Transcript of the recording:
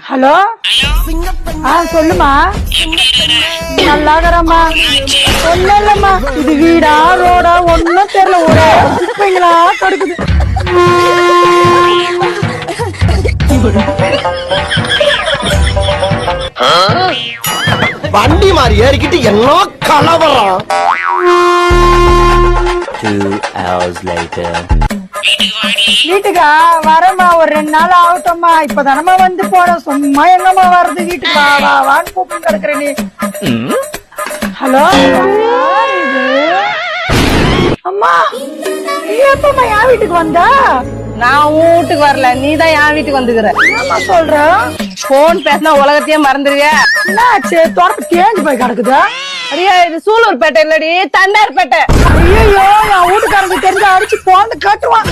Hello சொல்லுமா. நல்லாகிறம்மா. சொல்லலம்மா, இது வீடா ரோடா ஒன்னும் தெரியல, ஒரே குப்பைங்களா கடுக்குது. வண்டி மாதிரி ஏறிக்கிட்டு என்ன கலவரம். 2 hours later. வீட்டுக்கா வரமா, ஒரு 2 நாள் ஆகட்டோம்மா. இப்பதானமா வந்து போறோம், சும்மா எங்கம்மா வர்றது. வீட்டுக்கு வா வா வான்னு கூப்பிட்டு கிடக்குற நீ. ஹலோ அம்மா, நீ எப்பமா என் வீட்டுக்கு வந்தா? நான் உன் வீட்டுக்கு வரல, நீதான் என் வீட்டுக்கு வந்துக்கிற. என்னம்மா சொல்ற? போன் பேசினா உலகத்தையே மறந்துடுவியா? என்னாச்சு? தோட்டத்து தேஞ்சு போய் கிடக்குதா? அரியா, இது சூலூர் பேட்டை இல்லடி, தண்டார்பேட்டை. ஐயோ, என் வீட்டுக்காரங்க தெரிஞ்சு அடிச்சு போந்து கட்டுவான்.